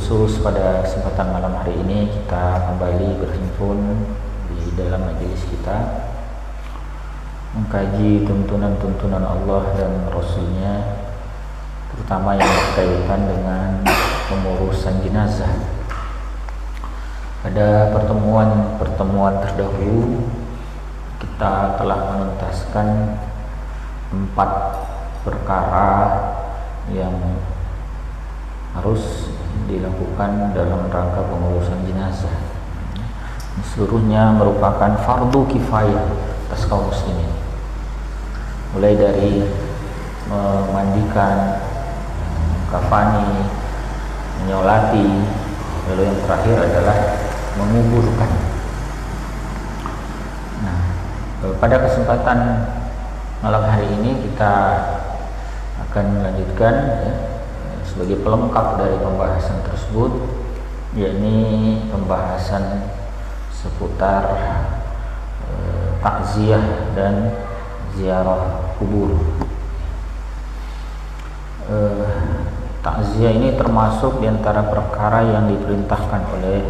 khusus pada kesempatan malam hari ini kita kembali berhimpun di dalam majelis kita mengkaji tuntunan-tuntunan Allah dan Rasulnya, terutama yang berkaitan dengan pengurusan jenazah. Pada pertemuan terdahulu kita telah menuntaskan 4 perkara yang harus dilakukan dalam rangka pengurusan jenazah. Seluruhnya merupakan fardu kifayah atas kaum muslimin, mulai dari memandikan, kafani, menyolati, lalu yang terakhir adalah menguburkan. Nah, pada kesempatan malam hari ini kita akan melanjutkan sebagai pelengkap dari pembahasan tersebut, yakni pembahasan seputar takziah dan ziarah kubur. Takziah ini termasuk diantara perkara yang diperintahkan oleh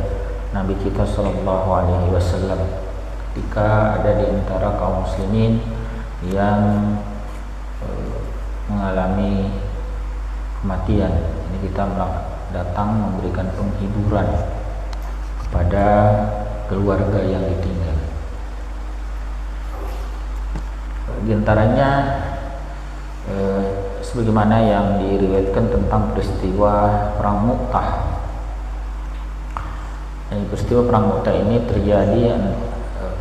Nabi kita Shallallahu Alaihi Wasallam ketika ada di antara kaum muslimin yang mengalami kematian. Ini kita datang memberikan penghiburan kepada keluarga yang ditinggal. Di antaranya sebagaimana yang diriwayatkan tentang peristiwa perang Mu'tah. Peristiwa perang Mu'tah ini terjadi,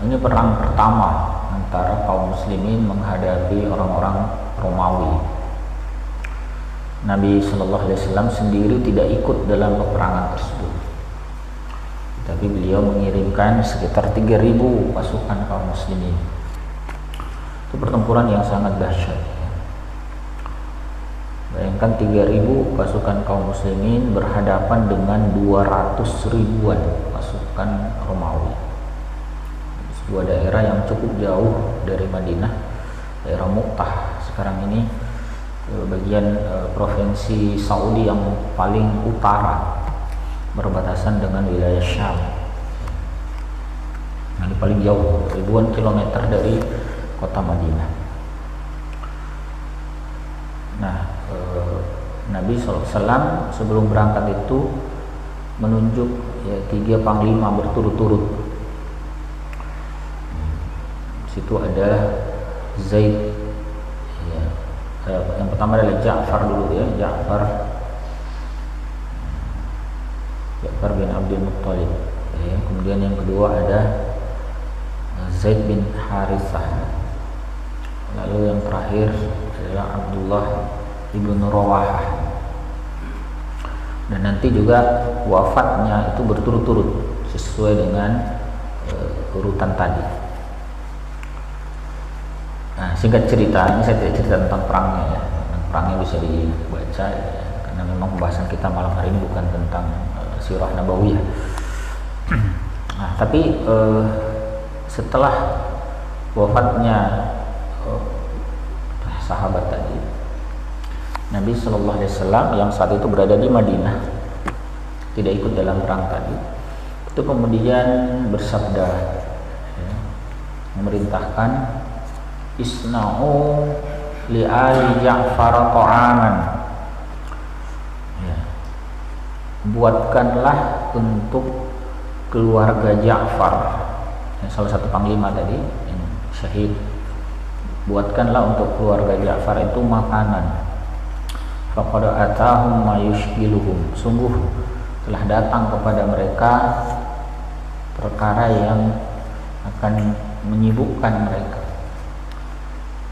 ini perang pertama antara kaum muslimin menghadapi orang-orang Romawi. Nabi Shallallahu Alaihi Wasallam sendiri tidak ikut dalam peperangan tersebut, tapi beliau mengirimkan sekitar 3.000 pasukan kaum muslimin. Itu pertempuran yang sangat dahsyat. Bayangkan 3.000 pasukan kaum muslimin berhadapan dengan 200 ribuan pasukan Romawi. Sebuah daerah yang cukup jauh dari Madinah, daerah Mu'tah sekarang ini, bagian provinsi Saudi yang paling utara, berbatasan dengan wilayah Syam. Nah, ini paling jauh, ribuan kilometer dari kota Madinah. Nah, Nabi SAW sebelum berangkat itu menunjuk 3 panglima berturut-turut. Di situ ada Zaid. Yang pertama adalah Ja'far dulu ya, Ja'far bin Abdul Muttalib. Kemudian yang kedua ada Zaid bin Harithah. Lalu yang terakhir adalah Abdullah ibn Rawahah. Dan nanti juga wafatnya itu berturut-turut sesuai dengan urutan tadi. Nah, singkat cerita, ini saya tidak cerita tentang perangnya ya. Perangnya bisa dibaca ya, karena memang pembahasan kita malam hari ini bukan tentang sirah nabawiyah. Nah, tapi setelah wafatnya sahabat tadi, Nabi Shallallahu Alaihi Wasallam yang saat itu berada di Madinah, tidak ikut dalam perang tadi, itu kemudian bersabda, memerintahkan, isna'u li ali Ja'far ta'aman, buatkanlah untuk keluarga Ja'far, salah satu panglima tadi yang syahid, buatkanlah untuk keluarga Ja'far itu makanan. Faqad atahum ma yushghiluhum, sungguh telah datang kepada mereka perkara yang akan menyibukkan mereka.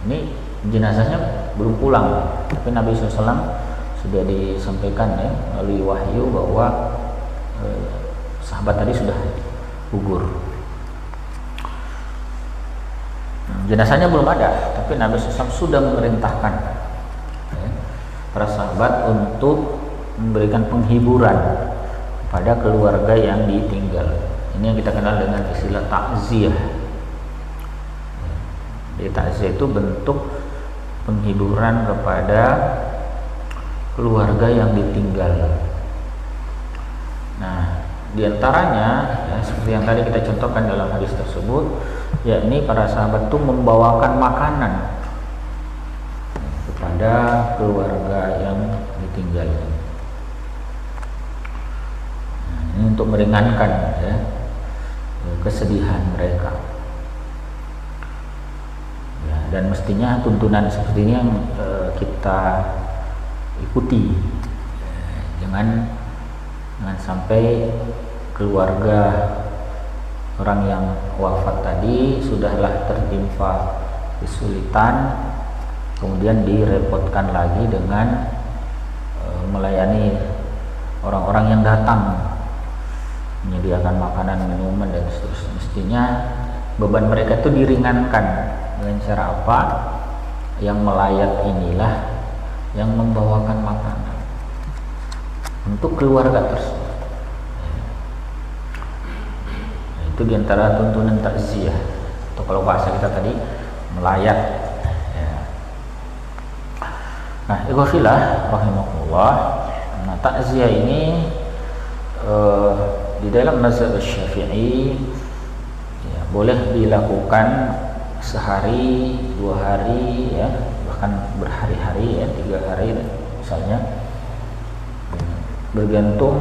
Ini jenazahnya belum pulang, tapi Nabi SAW sudah disampaikan ya melalui wahyu bahwa sahabat tadi sudah gugur. Jenazahnya belum ada, tapi Nabi SAW sudah memerintahkan para sahabat untuk memberikan penghiburan kepada keluarga yang ditinggal. Ini yang kita kenal dengan istilah takziah. Jadi takziah itu bentuk penghiburan kepada keluarga yang ditinggal. Di antaranya ya, seperti yang tadi kita contohkan dalam hadis tersebut, yakni para sahabat itu membawakan makanan kepada keluarga yang ditinggal. Nah, ini untuk meringankan ya, kesedihan mereka. Ya, dan mestinya tuntunan seperti ini yang kita ikuti. Jangan sampai keluarga orang yang wafat tadi sudahlah tertimpa kesulitan, kemudian direpotkan lagi dengan melayani orang-orang yang datang, menyediakan makanan, minuman dan seterusnya. Mestinya beban mereka itu diringankan dengan cara apa? Yang melayat inilah yang membawakan makanan untuk keluarga tersebut. Itu diantara tuntunan takziah, atau kalau bahasa kita tadi melayat ya. Nah, ikhwafillah rahimakumullah, nah takziah ini di dalam mazhab Syafi'i ya, boleh dilakukan sehari, 2 hari ya, bahkan berhari-hari ya, 3 hari misalnya, bergantung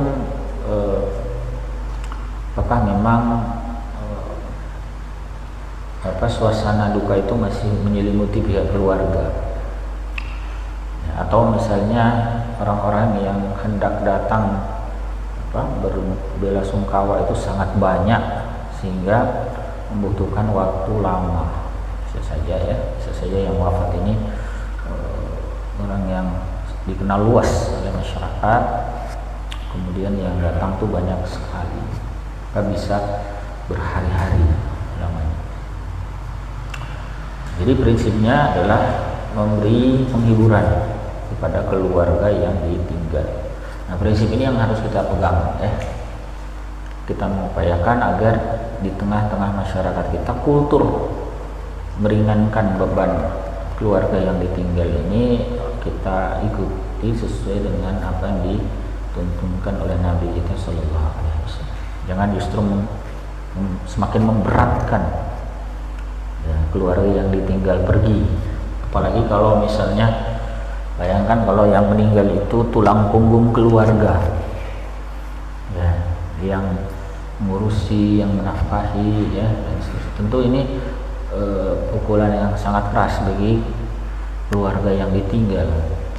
apakah memang suasana duka itu masih menyelimuti pihak keluarga ya, atau misalnya orang-orang yang hendak datang berbelasungkawa itu sangat banyak sehingga membutuhkan waktu lama. Bisa saja yang wafat ini orang yang dikenal luas oleh masyarakat, kemudian yang datang tuh banyak sekali, nggak bisa berhari-hari lamanya. Jadi prinsipnya adalah memberi penghiburan kepada keluarga yang ditinggal. Nah, prinsip ini yang harus kita pegang ya. Kita mengupayakan agar di tengah-tengah masyarakat kita kultur meringankan beban keluarga yang ditinggal ini kita ikuti sesuai dengan apa yang dituntunkan oleh Nabi kita Sallallahu Alaihi Wasallam. Jangan justru semakin memberatkan ya, keluarga yang ditinggal pergi. Apalagi kalau misalnya bayangkan kalau yang meninggal itu tulang punggung keluarga ya, yang mengurusi, yang menafkahi ya, dan tentu ini pukulan yang sangat keras bagi keluarga yang ditinggal.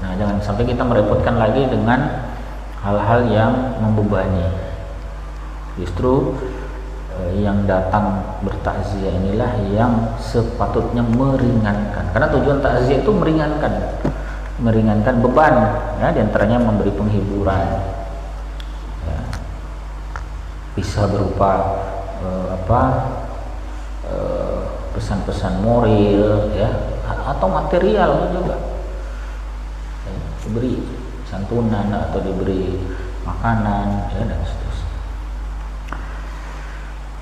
Nah, jangan sampai kita merepotkan lagi dengan hal-hal yang membebani. Justru yang datang bertakziah inilah yang sepatutnya meringankan, karena tujuan takziah itu meringankan beban ya, diantaranya memberi penghiburan ya, bisa berupa pesan-pesan moral ya, atau material juga ya, diberi santunan atau diberi makanan ya, dan seterusnya.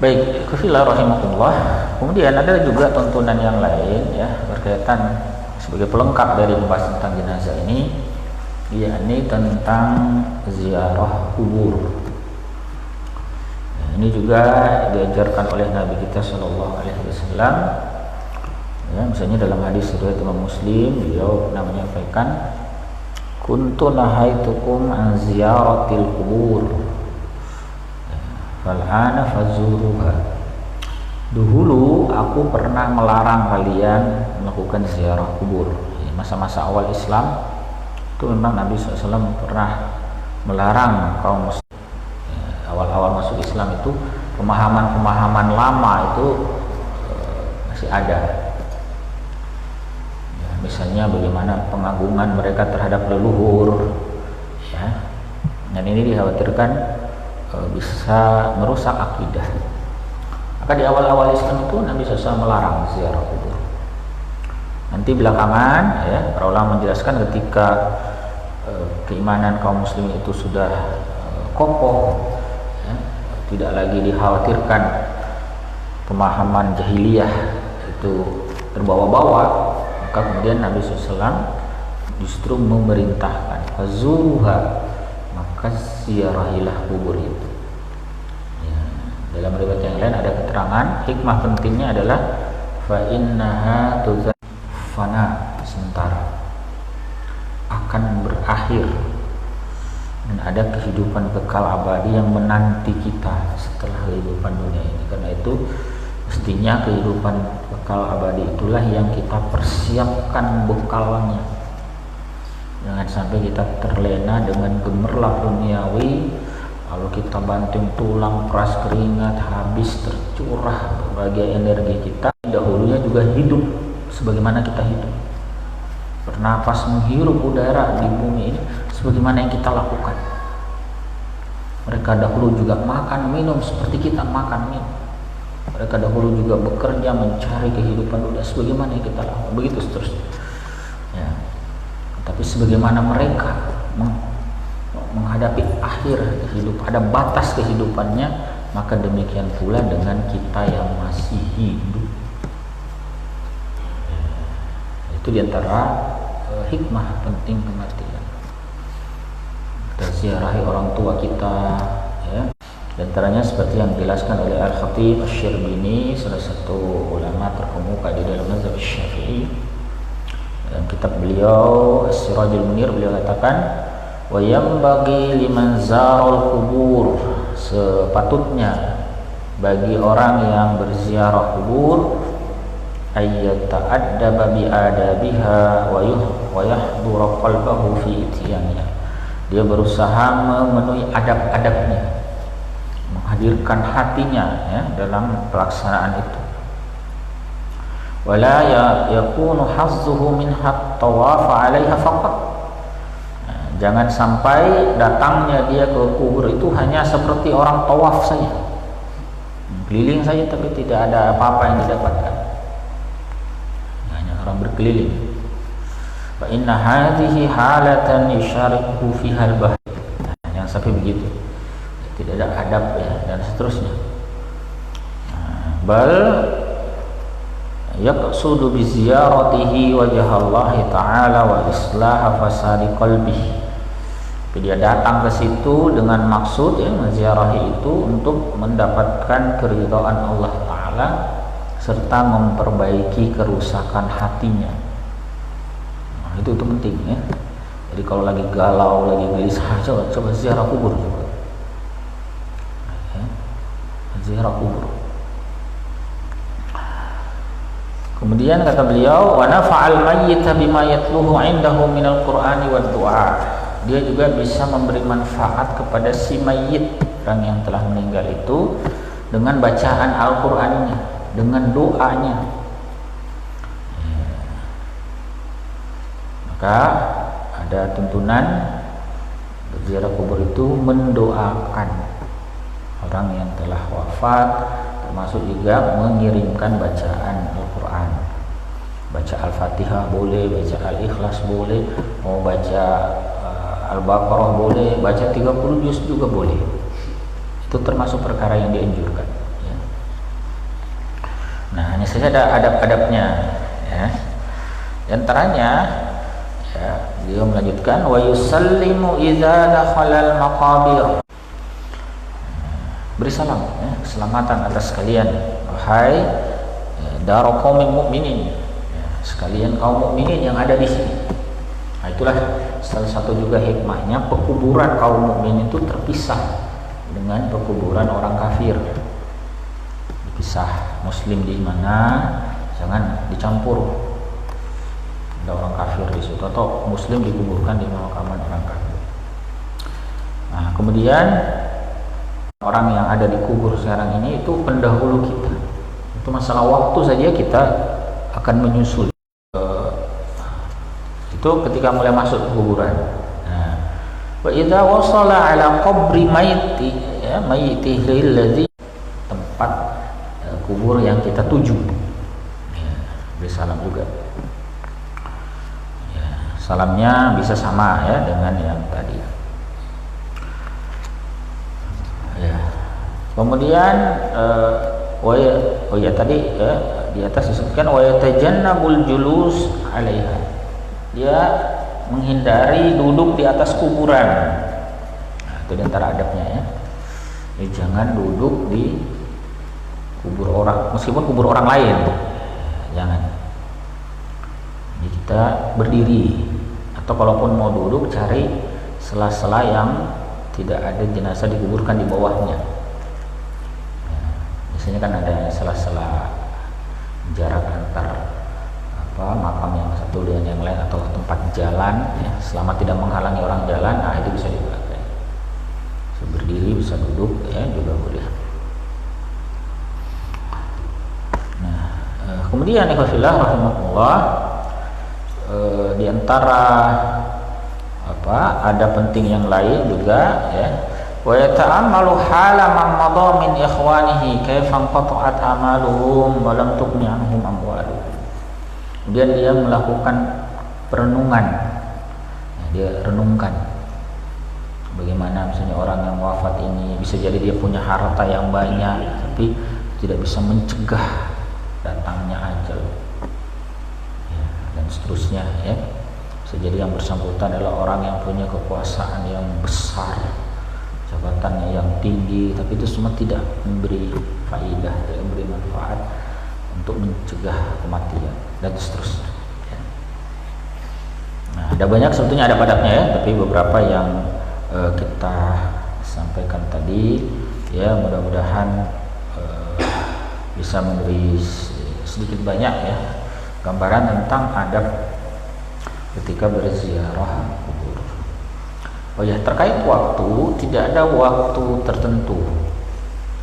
Baik, kafila rahimakumullah. Kemudian ada juga tuntunan yang lain ya, berkaitan sebagai pelengkap dari pembahasan tentang jenazah ini, yakni tentang ziarah kubur. Ini juga diajarkan oleh Nabi kita Shallallahu Alaihi Wasallam. Ya, misalnya dalam hadis riwayat Imam Muslim, beliau menyampaikan, "Kuntu nahaitukum an ziyaratil kubur, fal'ana fazuruha." Dahulu aku pernah melarang kalian melakukan ziarah kubur. Masa-masa awal Islam itu memang Nabi SAW pernah melarang kaum muslim. Awal-awal masuk Islam itu pemahaman-pemahaman lama itu masih ada ya, misalnya bagaimana pengagungan mereka terhadap leluhur ya, dan ini dikhawatirkan bisa merusak akidah. Maka di awal-awal Islam itu Nabi SAW melarang ziarah kubur. Nanti belakangan ya, para ulama menjelaskan ketika keimanan kaum muslimin itu sudah kokoh, tidak lagi dikhawatirkan pemahaman jahiliyah itu terbawa-bawa, maka kemudian Nabi SAW justru memerintahkan fazuruha, maka ziarahilah kubur itu. Dalam riwayat yang lain ada keterangan hikmah pentingnya adalah fa innaha fana, sementara akan berakhir, dan ada kehidupan kekal abadi yang menanti kita setelah kehidupan dunia ini. Karena itu mestinya kehidupan kekal abadi itulah yang kita persiapkan bekalnya. Jangan sampai kita terlena dengan gemerlap duniawi, lalu kita banting tulang, peras keringat, habis tercurah berbagai energi kita. Dahulunya juga hidup sebagaimana kita hidup, bernapas menghirup udara di bumi ini sebagaimana yang kita lakukan. Mereka dahulu juga makan minum seperti kita makan minum. Mereka dahulu juga bekerja mencari kehidupan dunia sebagaimana yang kita lakukan. Begitu seterusnya ya. Tapi sebagaimana mereka menghadapi akhir hidup, ada batas kehidupannya, maka demikian pula dengan kita yang masih hidup. Itu diantara hikmah penting kematian. Kita ziarahi orang tua kita ya. Diantaranya seperti yang dijelaskan oleh Al-Khatib Asy-Syirbini, salah satu ulama terkemuka di dalam mazhab Syafi'i. Dalam kitab beliau As-Sirajul Munir, beliau katakan wa yanbaghi liman zarul kubur, sepatutnya bagi orang yang berziarah kubur ayyata'addaba bi'adabiha wa yahdura qalbahu fi ityaniha. Dia berusaha memenuhi adab-adabnya, menghadirkan hatinya ya dalam pelaksanaan itu. Wala yakunu hazzuhu minha tawaf 'alaiha faqat. Jangan sampai datangnya dia ke kubur itu hanya seperti orang tawaf saja, keliling saja, tapi tidak ada apa-apa yang didapatkan, hanya orang berkeliling. Fa inna hadhihi halatan yusyariku fiha al-bahr. Yang sampai begitu, tidak ada adab ya, dan seterusnya. Bal yaqsudu bi ziyaratihi wajha Allah taala wa islah fasadi qalbihi. Dia datang ke situ dengan maksud ya, menziarahi itu untuk mendapatkan keridhaan Allah taala serta memperbaiki kerusakan hatinya. Nah, itu penting ya. Jadi kalau lagi galau, lagi gelisah, coba ziarah kubur juga. Ya, ziarah kubur. Kemudian kata beliau, wa nafa'al mayyita bima yatluhu 'indahu minal Qur'ani wad du'a. Dia juga bisa memberi manfaat kepada si mayit, orang yang telah meninggal itu, dengan bacaan Al-Qur'annya, dengan doanya. Maka ada tuntunan berziarah kubur itu mendoakan orang yang telah wafat, termasuk juga mengirimkan bacaan Al-Quran. Baca Al-Fatihah boleh, baca Al-Ikhlas boleh, mau baca Al-Baqarah boleh, baca 30 juz juga boleh. Itu termasuk perkara yang dianjurkan ya. Nah, hanya saja ada adab-adabnya ya. Di antaranya ya, beliau melanjutkan wa yusallimu idza dakhala al-maqabir. Beri salam ya, keselamatan atas kalian wahai daru qaumil mukminin ya, sekalian kaum mukminin yang ada di sini. Nah, itulah salah satu juga hikmahnya pekuburan kaum mukminin itu terpisah dengan pekuburan orang kafir. Dipisah, muslim di mana, jangan dicampur. Ada orang kafir di situ atau muslim dikuburkan di pemakaman orang kafir. Nah, kemudian orang yang ada di kubur sekarang ini itu pendahulu kita. Itu masalah waktu saja kita akan menyusul. Itu ketika mulai masuk ke kuburan. Nah, wa idza wasala ala qabri mayyiti ya, mayyitihi alladhi, tempat kubur yang kita tuju. Ya, beri salam juga. Ya, salamnya bisa sama ya dengan yang tadi. Ya. Kemudian tadi ya, di atas disebutkan wa yatajannabul julus 'alaiha. Dia menghindari duduk di atas kuburan. Nah, itu di antara adabnya ya. Jangan duduk di kubur orang, meskipun kubur orang lain, jangan. Jadi kita berdiri, atau kalaupun mau duduk cari sela-sela yang tidak ada jenazah dikuburkan di bawahnya. Biasanya kan ada sela-sela jarak antar makam yang satu dengan yang lain, atau tempat jalan ya, selama tidak menghalangi orang jalan, nah itu bisa dipakai. Bisa berdiri, bisa duduk ya, juga boleh. Nah, kemudian ikhwafillah rahimakumullah, di antara ada penting yang lain juga ya, wa yata'ammalu hala man madha min ikhwanihi kaifa qata'at amaluhum wa lam tughni anhum amwaluhum. Kemudian dia melakukan perenungan, ya, dia renungkan bagaimana misalnya orang yang wafat ini, bisa jadi dia punya harta yang banyak tapi tidak bisa mencegah datangnya ajal ya, dan seterusnya ya. Bisa jadi yang bersangkutan adalah orang yang punya kekuasaan yang besar, jabatannya yang tinggi, tapi itu semua tidak memberi faidah, tidak memberi manfaat untuk mencegah kematian dan seterusnya ya. Nah, ada banyak sebetulnya ada padatnya ya, tapi beberapa yang kita sampaikan tadi ya, mudah-mudahan bisa memberi sedikit banyak ya gambaran tentang adab ketika berziarah kubur. Oh ya, terkait waktu, tidak ada waktu tertentu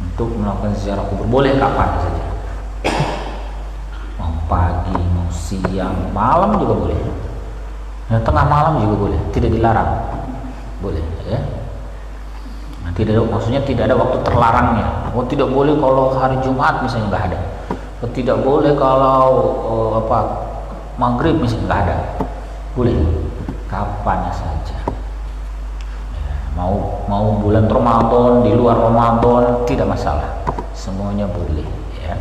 untuk melakukan ziarah kubur, boleh kapan saja, mau pagi, mau siang, malam juga boleh ya, tengah malam juga boleh, tidak dilarang, boleh ya. Nah, tidak ada, maksudnya tidak ada waktu terlarangnya. Oh, tidak boleh kalau hari Jumat misalnya, nggak ada. Oh, tidak boleh kalau maghrib misalnya, nggak ada. Boleh kapan saja ya, mau bulan Ramadan, di luar Ramadan, tidak masalah, semuanya boleh ya.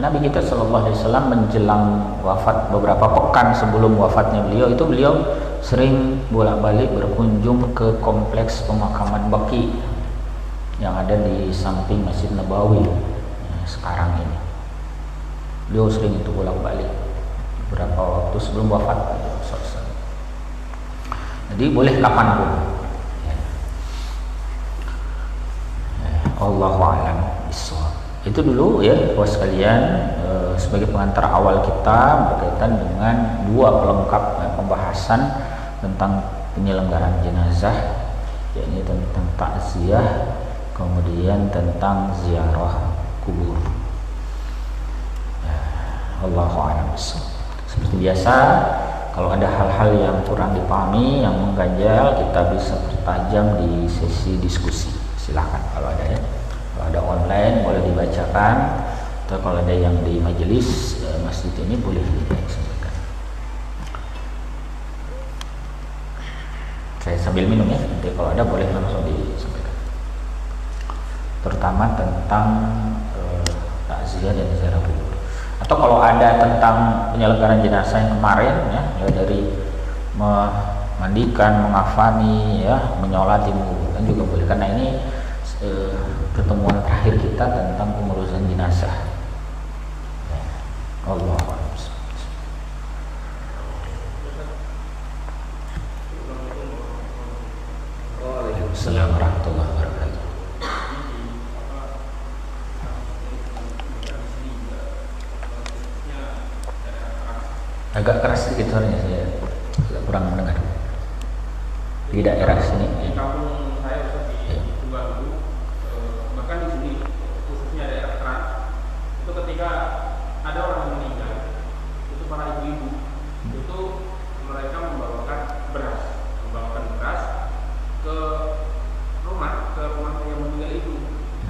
Nabi kita Shallallahu Alaihi Wasallam menjelang wafat, beberapa pekan sebelum wafatnya beliau, itu beliau sering bolak-balik berkunjung ke kompleks pemakaman Baqi yang ada di samping Masjid Nabawi ya, sekarang ini. Beliau sering itu bolak-balik beberapa waktu sebelum wafat. Jadi boleh kapanpun ya. Allahu a'lam bishawab. Itu dulu ya bos sekalian, sebagai pengantar awal kita berkaitan dengan dua pelengkap pembahasan tentang penyelenggaraan jenazah, yakni tentang takziah, kemudian tentang ziarah kubur. Allahu a'lam bishawab. Seperti biasa, kalau ada hal-hal yang kurang dipahami, yang mengganjal, kita bisa pertajam di sesi diskusi. Silahkan kalau ada ya. Kalau ada online boleh dibacakan, atau kalau ada yang di majelis masjid ini boleh disampaikan. Saya sambil minum ya, nanti kalau ada boleh langsung disampaikan. Terutama tentang takziah dan ziarah kubur. Atau kalau ada tentang penyelenggaraan jenazah yang kemarin ya, dari memandikan, mengafani ya, menyolati, menguburkan juga boleh, karena ini pertemuan terakhir kita tentang pengurusan jenazah ya. Allah Waalaikumsalam warahmatullahi wabarakatuh. Agak keras sedikit suaranya, saya agak kurang mendengar di daerah sini. Di kampung saya di Tubagu, bahkan di sini khususnya daerah Keran, itu ketika ada orang yang meninggal, itu para ibu-ibu itu mereka membawakan beras ke rumah yang meninggal itu.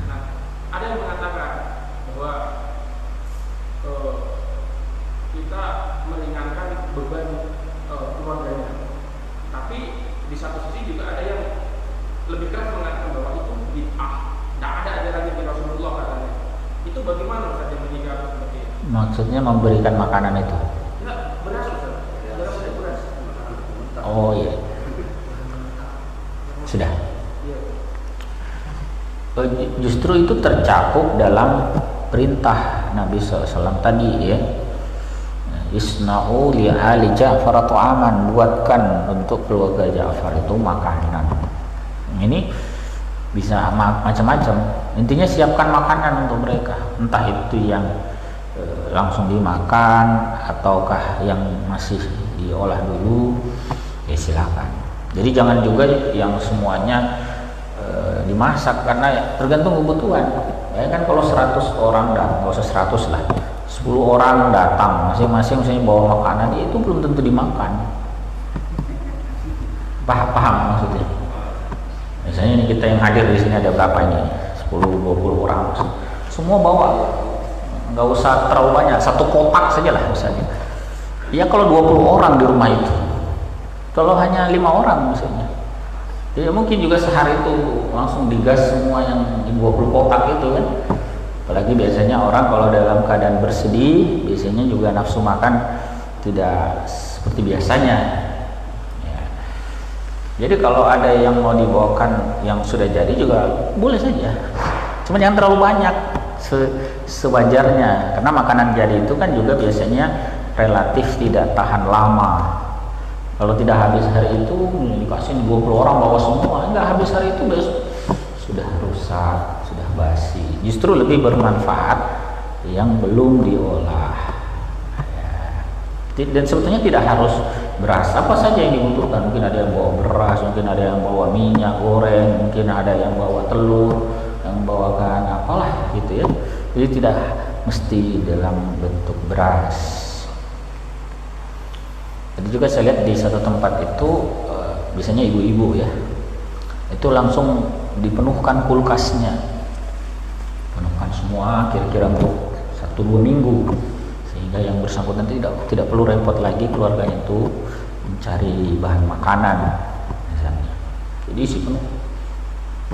Nah, ada yang mengatakan bahwa kita meringankan beban keluarganya, tapi di satu sisi juga ada yang lebih keras mengatakan bahwa itu bid'ah, tidak ada ajaran dari Rasulullah katanya. Itu bagaimana Ustaz yang menyikapi seperti itu? Maksudnya memberikan makanan itu? Ya, beras Ustaz. Beras. Oh iya. Sudah. Iya. Justru itu tercakup dalam perintah Nabi SAW tadi ya, isna'u li ali Ja'far ta'aman, buatkan untuk keluarga Ja'far itu makanan. Ini bisa macam-macam, intinya siapkan makanan untuk mereka, entah itu yang langsung dimakan ataukah yang masih diolah dulu, ya silakan. Jadi jangan juga yang semuanya dimasak, karena tergantung kebutuhan ya kan. Kalau 100 orang dan nggak usah 100 lah, 10 orang datang masing-masing misalnya bawa makanan, itu belum tentu dimakan. Paham maksudnya? Misalnya ini kita yang hadir di sini ada berapa ini, 10-20 orang, semua bawa, nggak usah terlalu banyak, satu kotak saja lah misalnya ya. Kalau 20 orang di rumah itu, kalau hanya 5 orang misalnya, ya mungkin juga sehari itu langsung digas semua yang 20 kotak itu kan. Apalagi biasanya orang kalau dalam keadaan bersedih, biasanya juga nafsu makan tidak seperti biasanya ya. Jadi kalau ada yang mau dibawakan yang sudah jadi juga boleh saja, cuma jangan terlalu banyak, sewajarnya, karena makanan jadi itu kan juga biasanya relatif tidak tahan lama. Kalau tidak habis hari itu, dikasih 20 orang bawa semua, enggak habis hari itu besok sudah rusak, sudah basi. Justru lebih bermanfaat yang belum diolah ya. Dan sebetulnya tidak harus beras, apa saja yang dibutuhkan. Mungkin ada yang bawa beras, mungkin ada yang bawa minyak goreng, mungkin ada yang bawa telur, yang bawakan apalah gitu ya. Jadi tidak mesti dalam bentuk beras. Jadi juga saya lihat di satu tempat itu biasanya ibu-ibu ya, itu langsung dipenuhkan kulkasnya, penuhkan semua kira-kira untuk 1-2 minggu, sehingga yang bersangkutan tidak perlu repot lagi keluarganya itu mencari bahan makanan misalnya. Jadi isi penuh.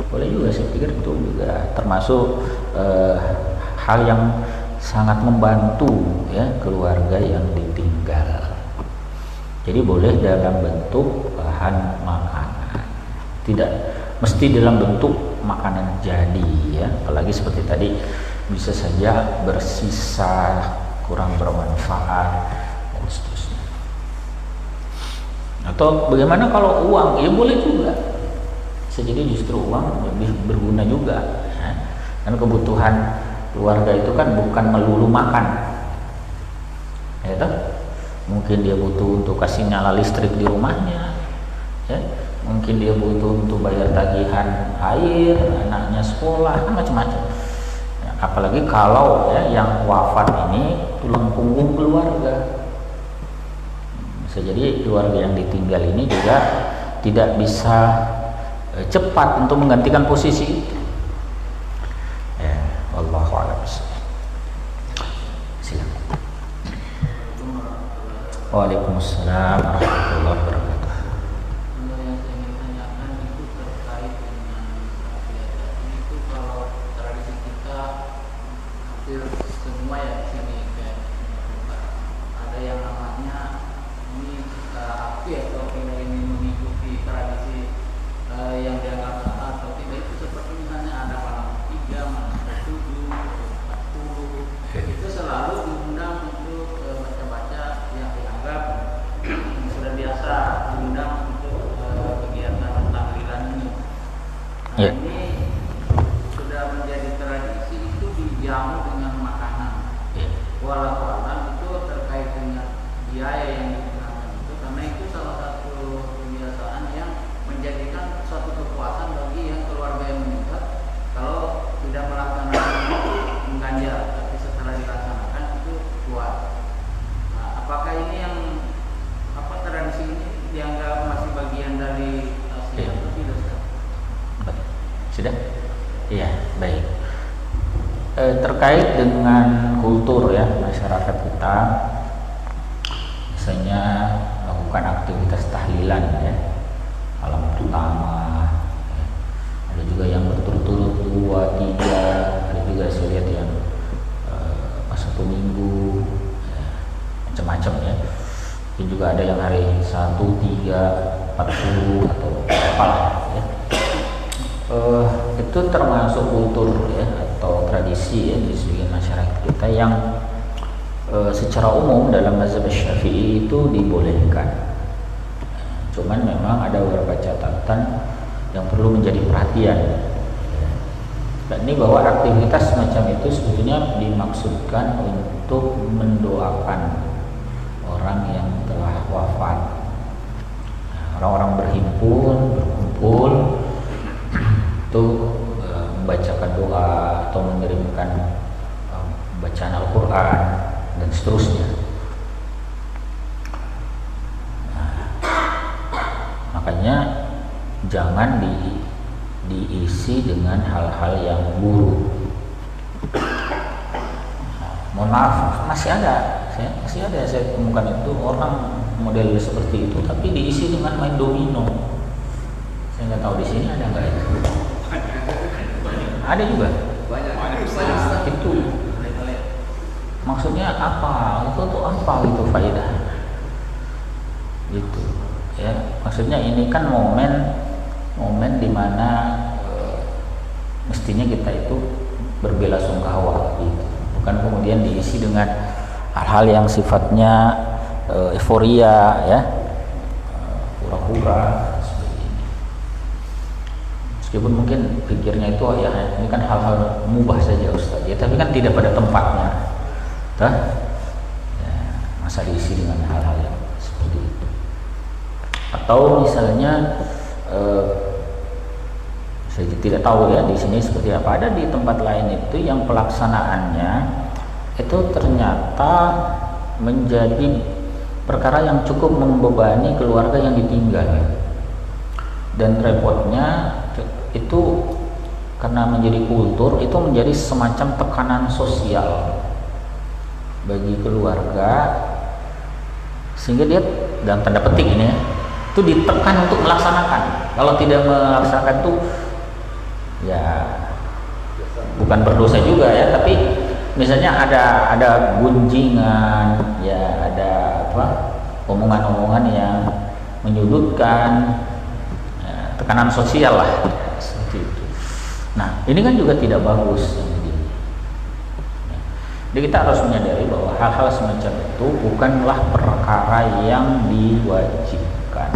Boleh juga, saya pikir itu juga termasuk hal yang sangat membantu ya keluarga yang ditinggal. Jadi boleh dalam bentuk bahan makanan, tidak mesti dalam bentuk makanan jadi ya. Apalagi seperti tadi, bisa saja bersisa, kurang bermanfaat dan seterusnya. Atau bagaimana kalau uang? Ya boleh juga. Bisa jadi justru uang lebih berguna juga ya. Karena kebutuhan keluarga itu kan bukan melulu makan ya toh? Mungkin dia butuh untuk kasih nyala listrik di rumahnya ya. Mungkin dia butuh untuk bayar tagihan air, anaknya sekolah, kan macam-macam ya. Apalagi kalau ya yang wafat ini tulang punggung keluarga, bisa jadi keluarga yang ditinggal ini juga tidak bisa cepat untuk menggantikan posisi itu ya. Wallahu a'lam. Silakan. Waalaikumsalam warahmatullahi wabarakatuh. Yang saya ingin tanyakan itu terkait dengan itu, kalau tradisi kita hampir semua ya di sini kayak ada yang namanya ini aktif atau kita ini mengikuti tradisi yang dianggap sah atau tidak, itu seperti misalnya ada malam 3, malam 7, 40 itu selalu diundang untuk baca-baca yang dianggap sudah biasa diundang untuk kegiatan tahlilan ini. Nah, ini sudah menjadi tradisi, itu dijamu dengan makanan. Walau itu terkait dengan biaya yang digunakan itu, karena itu salah satu kebiasaan yang menjadikan suatu kepuasan bagi yang keluarga yang meninggal. Kalau tidak melaksanakan itu mengganjal, tapi setelah dilaksanakan itu puas. Nah, apakah ini yang tradisi ini dianggap masih bagian dari Asia atau tidak? Sudah? Iya, baik. Terkait dengan kultur ya masyarakat kita, misalnya melakukan aktivitas tahlilan ya, malam pertama ya. Ada juga yang berturut-turut 2, 3, ada juga saya lihat yang pas 1 minggu ya, macam-macam ya. Mungkin juga ada yang hari 1, 3, 40 atau apalah ya. itu termasuk kultur ya atau tradisi ya di sebagian masyarakat kita yang secara umum dalam mazhab Syafi'i itu dibolehkan. Cuman memang ada beberapa catatan yang perlu menjadi perhatian. Dan ini bahwa aktivitas semacam itu sebetulnya dimaksudkan untuk mendoakan orang yang telah wafat. Orang-orang berkumpul itu membacakan doa atau mengirimkan bacaan Al-Quran dan seterusnya. Makanya jangan diisi dengan hal-hal yang buruk. Mohon maaf, masih ada saya temukan itu orang model seperti itu, tapi diisi dengan main domino. Saya nggak tahu di sini ada nggak itu? Ada juga. Banyak. Itu maksudnya apa? Itu tuh apa gitu faedah? Gitu. Ya, maksudnya ini kan momen dimana mestinya kita itu berbelasungkawa gitu. Bukan kemudian diisi dengan hal-hal yang sifatnya euforia ya, hura-hura seperti ini. Meskipun mungkin pikirnya itu ya ini kan hal-hal mubah saja Ustaz ya, tapi kan tidak pada tempatnya. Tuh? Ya, masa diisi dengan hal-hal yang seperti itu. Atau misalnya saya tidak tahu ya di sini seperti apa, ada di tempat lain itu yang pelaksanaannya itu ternyata menjadi perkara yang cukup membebani keluarga yang ditinggal, dan repotnya itu karena menjadi kultur itu menjadi semacam tekanan sosial bagi keluarga, sehingga dia dalam tanda petik ini ya, itu ditekan untuk melaksanakan. Kalau tidak melaksanakan itu ya bukan berdosa juga ya, tapi misalnya ada gunjingan ya, ada apa omongan-omongan yang menyudutkan ya, tekanan sosial lah ya, seperti itu. Nah ini kan juga tidak bagus yang begini. Jadi kita harus menyadari bahwa hal-hal semacam itu bukanlah perkara yang diwajibkan.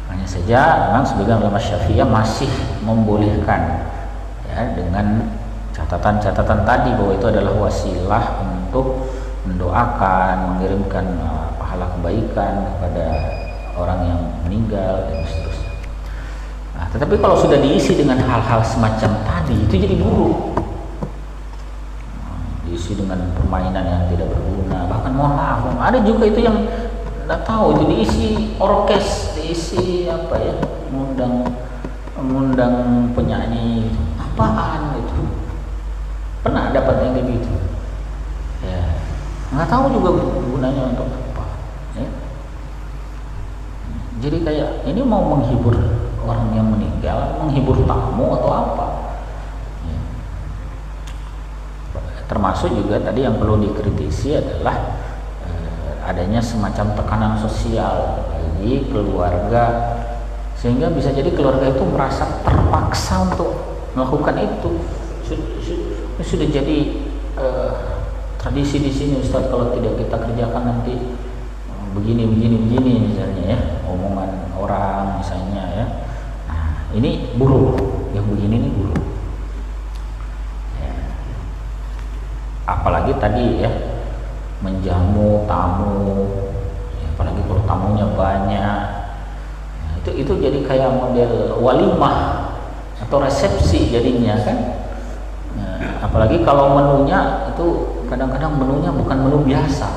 Hanya saja memang sebagian ulama Syafi'iyah masih membolehkan ya, dengan catatan-catatan tadi bahwa itu adalah wasilah untuk mendoakan, mengirimkan pahala kebaikan kepada orang yang meninggal dan seterusnya. Nah, tetapi kalau sudah diisi dengan hal-hal semacam tadi itu jadi buruk. Diisi dengan permainan yang tidak berguna, bahkan mohon maaf, ada juga itu yang nggak tahu itu diisi orkes, diisi apa ya, mengundang penyanyi, apaan itu? Pernah dapat yang kayak gitu? Ya, nggak tahu juga gunanya untuk apa. Ya. Jadi kayak ini mau menghibur orang yang meninggal, menghibur tamu atau apa? Ya. Termasuk juga tadi yang perlu dikritisi adalah adanya semacam tekanan sosial bagi keluarga, sehingga bisa jadi keluarga itu merasa terpaksa untuk melakukan itu. Sudah jadi tradisi di sini Ustaz, kalau tidak kita kerjakan nanti begini misalnya ya, omongan orang misalnya ya. Nah, ini buruk, yang begini ini buruk. Ya. Apalagi tadi ya, menjamu tamu, ya, apalagi kalau tamunya banyak, ya, itu jadi kayak model walimah atau resepsi jadinya kan. Nah, apalagi kalau menunya itu kadang-kadang menunya bukan menu biasa.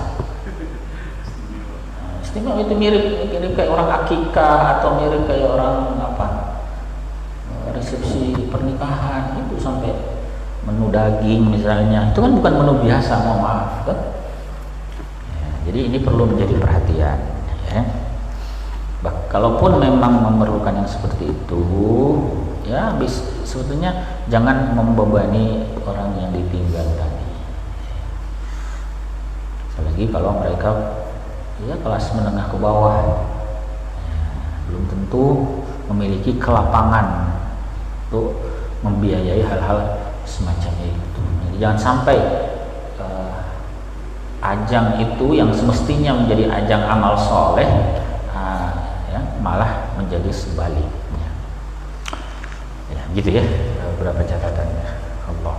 Nah, istimewa itu mirip kayak orang akikah atau mirip kayak orang apa, resepsi pernikahan itu sampai menu daging misalnya, itu kan bukan menu biasa, mohon maaf kan. Jadi ini perlu menjadi perhatian ya. Kalaupun memang memerlukan yang seperti itu ya, sebetulnya jangan membebani orang yang ditinggal tadi. Apalagi kalau mereka ya kelas menengah ke bawah ya, belum tentu memiliki kelapangan untuk membiayai hal-hal semacam itu. Jadi jangan sampai ajang itu yang semestinya menjadi ajang amal soleh ya, malah menjadi sebaliknya. Ya, gitu ya, beberapa catatannya. Allah.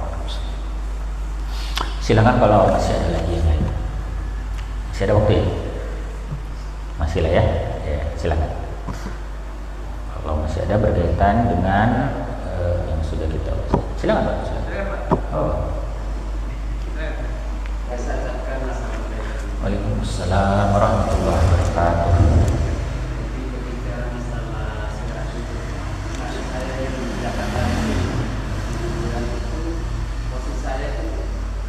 Silakan kalau masih ada lagi yang lain. Masih ada waktu ya? Masih lah ya? Ya, silakan. Kalau masih ada berkaitan dengan yang sudah kita bahas. Silakan Pak. Silakan. Oh. Waalaikumsalam warahmatullahi wabarakatuh.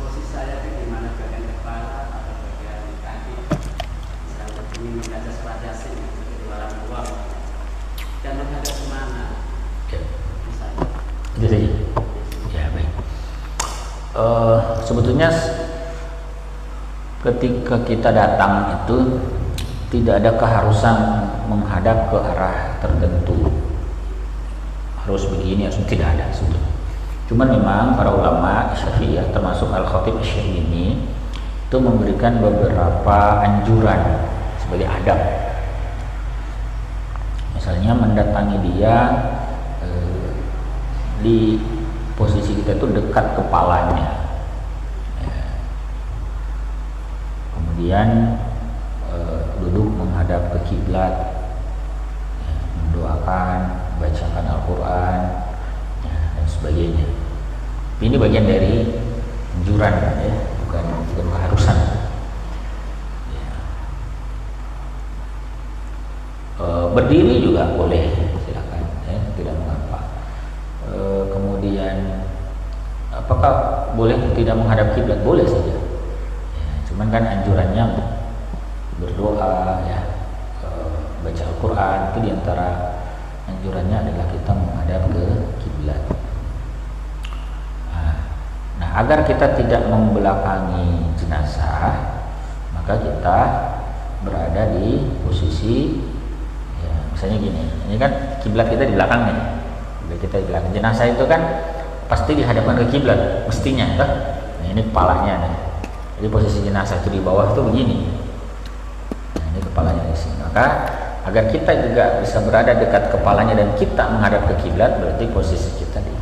Posisi saya itu di mana bagian kepala atau bagian kaki. Misalnya ini menghadap surat Yasin di dalam ruang dan menghadap kemana? Misalnya. Jadi, ya baik. Sebetulnya ketika kita datang itu tidak ada keharusan menghadap ke arah tertentu, harus begini, harus tidak ada sebetulnya. Cuman memang para ulama Syafi'iyah termasuk Al-Khatib Asy-Syarbini itu memberikan beberapa anjuran sebagai adab. Misalnya mendatangi dia di posisi kita itu dekat kepalanya. Kemudian duduk menghadap ke kiblat, ya, mendoakan, bacakan Al-Quran, ya, dan sebagainya. Ini bagian dari anjuran, ya, bukan keharusan. Ya. Berdiri juga boleh, silakan, ya, tidak mengapa. Kemudian apakah boleh tidak menghadap kiblat? Boleh saja. Cuman kan anjurannya berdoa, ya, baca Al-Quran, itu diantara anjurannya adalah kita menghadap ke kiblat. Nah, agar kita tidak membelakangi jenazah, maka kita berada di posisi, ya, misalnya gini, ini kan kiblat kita di belakang nih, kiblat kita di belakang. Jenazah itu kan pasti dihadapkan ke kiblat, mestinya, kan? Nah, ini kepalanya nih. Jadi posisi jenazah itu di bawah itu begini. Nah, ini kepalanya di sini. Maka agar kita juga bisa berada dekat kepalanya dan kita menghadap ke kiblat, berarti posisi kita di,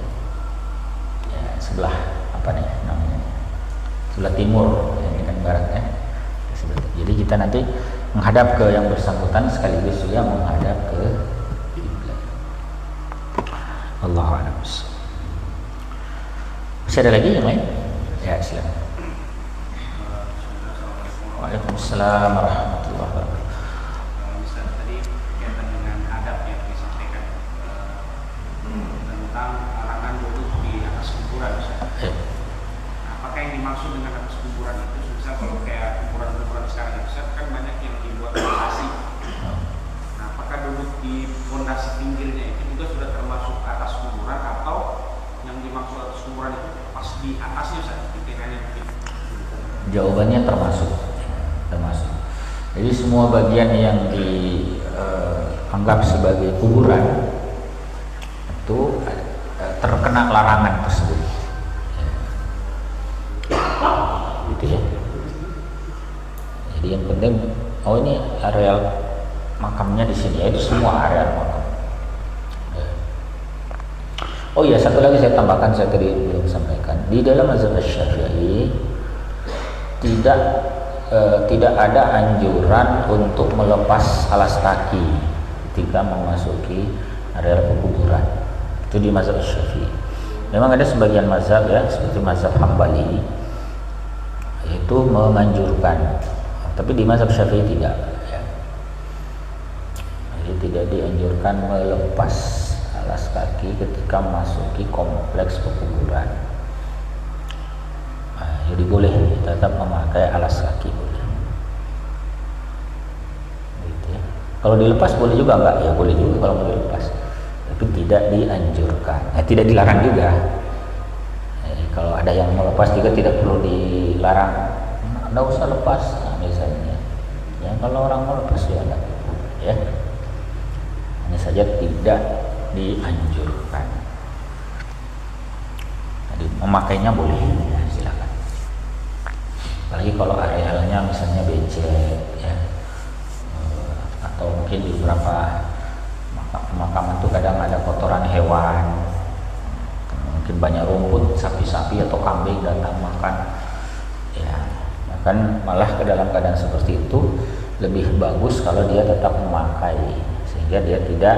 ya, sebelah apa nih namanya? Sebelah timur, ya, ini kan barat ya. Jadi kita nanti menghadap ke yang bersangkutan sekaligus juga menghadap ke kiblat. Allahu a'lam. Masih ada lagi yang lain? Ya, silakan. Waalaikumsalam warahmatullahi wabarakatuh. Misalnya tadi berkaitan dengan adab yang disampaikan tentang larangan duduk di atas kuburan, misalnya. Apakah yang dimaksud dengan atas kuburan itu, misal kalau kayak kuburan-kuburan sekarang itu kan banyak yang dibuat fondasi. Nah, apakah duduk di fondasi pinggirnya itu juga sudah termasuk atas kuburan, atau yang dimaksud atas kuburan itu pas di atasnya, di tengahnya mungkin? Jawabannya termasuk. Jadi semua bagian yang dianggap sebagai kuburan itu terkena larangan tersebut. Gitu ya. Jadi yang penting, oh ini areal makamnya di sini, itu semua areal makam. Oh iya, satu lagi saya tambahkan, saya tadi belum sampaikan. Di dalam mazhab Syafi'i tidak ada anjuran untuk melepas alas kaki ketika memasuki area pekuburan. Itu di mazhab Syafi'i. Memang ada sebagian mazhab, ya, seperti mazhab Hambali, itu menganjurkan, tapi di mazhab Syafi'i tidak, ya. Jadi tidak dianjurkan melepas alas kaki ketika memasuki kompleks pekuburan. Jadi boleh tetap memakai alas kaki, boleh. Gitu ya. Kalau dilepas boleh juga enggak? Ya boleh juga kalau mau dilepas, tapi tidak dianjurkan. Tidak dilarang juga. Kalau ada yang melepas juga tidak perlu dilarang. Nggak usah lepas, nah, misalnya. Ya kalau orang mau lepas ya enggak, ya. Hanya saja tidak dianjurkan. memakainya boleh, ya, silakan. Apalagi kalau arealnya misalnya becek, ya, atau mungkin di beberapa pemakaman tuh kadang ada kotoran hewan, mungkin banyak rumput, sapi-sapi atau kambing datang makan, ya, bahkan malah ke dalam keadaan seperti itu lebih bagus kalau dia tetap memakai sehingga dia tidak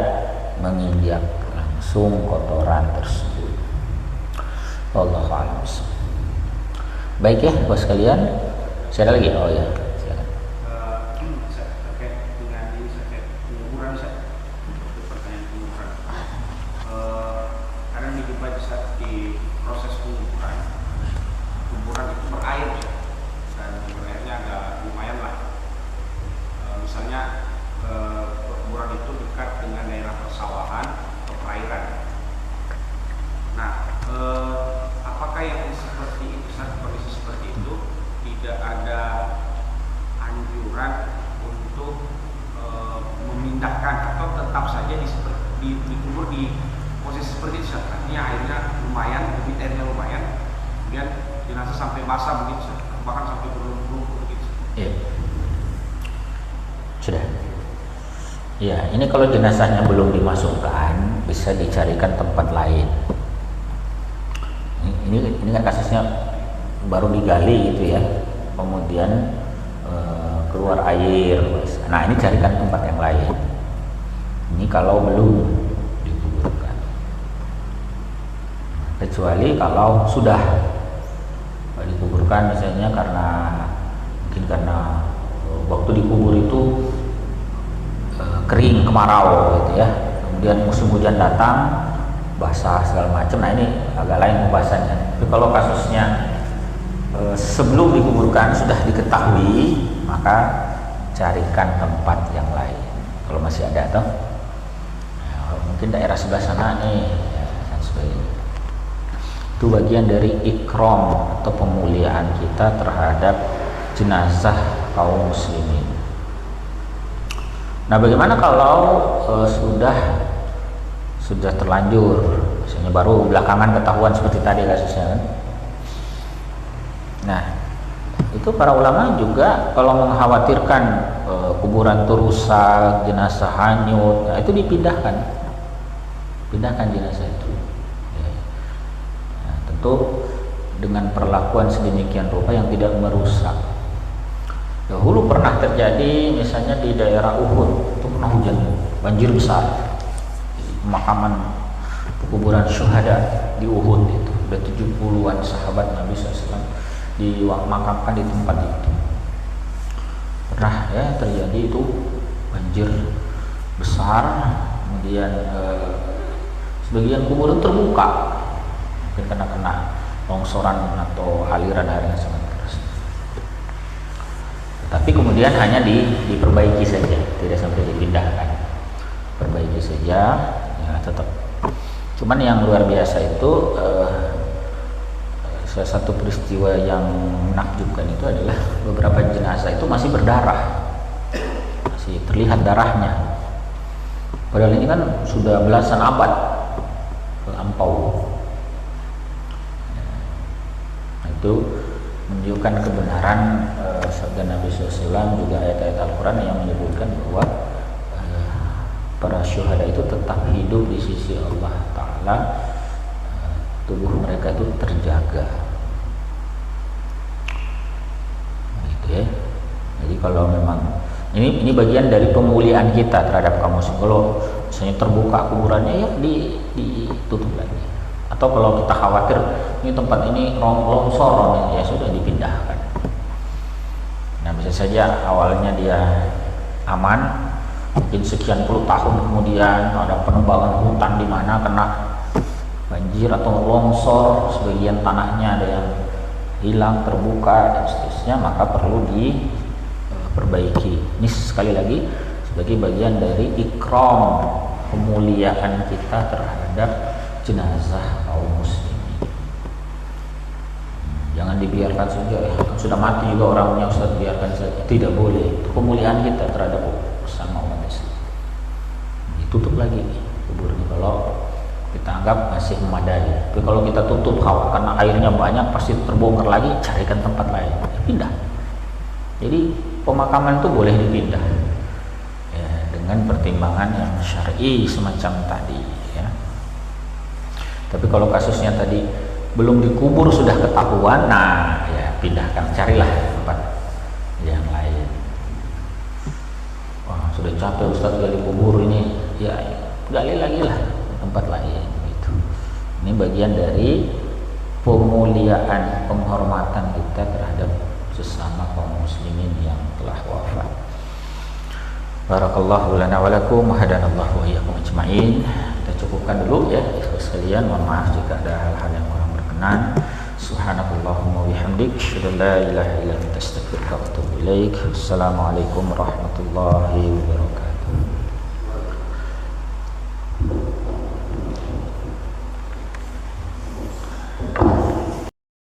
menginjak langsung kotoran tersebut. Wallahu a'lam. Baik ya, bos sekalian. Saya ada lagi. Oh ya. Silakan. Terkait dengan ini, terkait penguburan, pertanyaan penguburan. Kadang dijumpai di proses penguburan, kuburan itu berair, dan airnya agak lumayan lah. Misalnya kuburan itu dekat dengan daerah persawahan atau perairan. Nah, apakah yang seperti itu, saat kondisi seperti itu tidak ada anjuran untuk memindahkan atau tetap saja dikubur di posisi seperti itu? Artinya airnya lumayan, debit airnya lumayan, kemudian jenazah sampai basah begitu, bahkan sampai berlumpur begitu. Iya. Sudah. Ya, ini kalau jenazahnya belum dimasukkan, bisa dicarikan tempat lain. Ini kan kasusnya baru digali gitu ya, kemudian keluar air. Nah, ini carikan tempat yang lain. Ini kalau belum dikuburkan. Kecuali kalau sudah dikuburkan, misalnya karena waktu dikubur itu kering, kemarau gitu ya, kemudian musim hujan datang, basah segala macam. Nah, ini agak lain pembahasannya. Tapi kalau kasusnya sebelum dikuburkan sudah diketahui, maka carikan tempat yang lain. Kalau masih ada tuh, ya, mungkin daerah sebelah sana nih, ya, dan sebagainya. Itu bagian dari ikram atau pemuliaan kita terhadap jenazah kaum muslimin. Nah, bagaimana kalau sudah terlanjur, misalnya baru belakangan ketahuan seperti tadi kasusnya kan? Nah, itu para ulama juga kalau mengkhawatirkan kuburan itu rusak, jenazah hanyut, nah itu pindahkan jenazah itu. Ya. Nah, tentu dengan perlakuan sedemikian rupa yang tidak merusak. Dahulu pernah terjadi misalnya di daerah Uhud, itu pernah hujan, banjir besar, pemakaman kuburan syuhada di Uhud itu, ada 70-an sahabat Nabi SAW dimakamkan di tempat itu. Pernah ya terjadi itu banjir besar, kemudian sebagian kuburan terbuka, mungkin kena longsoran atau aliran air yang sangat keras. Tapi kemudian hanya diperbaiki saja, tidak sampai dipindahkan, perbaiki saja, ya tetap. Cuman yang luar biasa itu salah satu peristiwa yang menakjubkan itu adalah beberapa jenazah itu masih berdarah, masih terlihat darahnya. Padahal ini kan sudah belasan abad lampau. Nah, itu menunjukkan kebenaran sabda Nabi SAW, juga ayat-ayat Al-Quran yang menyebutkan bahwa para syuhada itu tetap hidup di sisi Allah Ta'ala, tubuh mereka itu terjaga gitu ya. Jadi kalau memang ini bagian dari pemuliaan kita terhadap kaum muslim. Kalau misalnya terbuka kuburannya, ya ditutup lagi. Atau kalau kita khawatir ini tempat ini longsor, ya sudah dipindahkan. Nah, bisa saja awalnya dia aman, mungkin sekian puluh tahun kemudian ada penebangan hutan di mana kena banjir atau longsor, sebagian tanahnya ada yang hilang, terbuka dan seterusnya, maka perlu diperbaiki. Ini sekali lagi sebagai bagian dari ikram, pemuliaan kita terhadap jenazah kaum muslimin. Jangan dibiarkan saja, kan sudah mati juga orangnya, Ustaz, biarkan saja. Tidak boleh. Itu pemuliaan kita terhadap bersama umat Islam. Ditutup lagi kuburnya kita anggap masih memadai. Tapi kalau kita tutup karena airnya banyak pasti terbongkar lagi, carikan tempat lain, pindah. Jadi pemakaman itu boleh dipindah ya, dengan pertimbangan yang syar'i semacam tadi ya. Tapi kalau kasusnya tadi belum dikubur sudah ketahuan, nah ya pindahkan, carilah tempat yang lain. Wah sudah capek Ustaz gali kubur ini, ya gali lagi lah tempat lain gitu. Ini bagian dari pemuliaan, penghormatan kita terhadap sesama kaum muslimin yang telah wafat. Barakallahu lana wa lakum wa hadanallahu wa iyyakum ajmain. Kita cukupkan dulu ya sekalian. Mohon maaf jika ada hal-hal yang kurang berkenan. Subhanakallahumma bihamdik, asyhadu an la ilaha illa anta, astaghfiruka wa atubu ilaik. Assalamualaikum warahmatullahi wabarakatuh.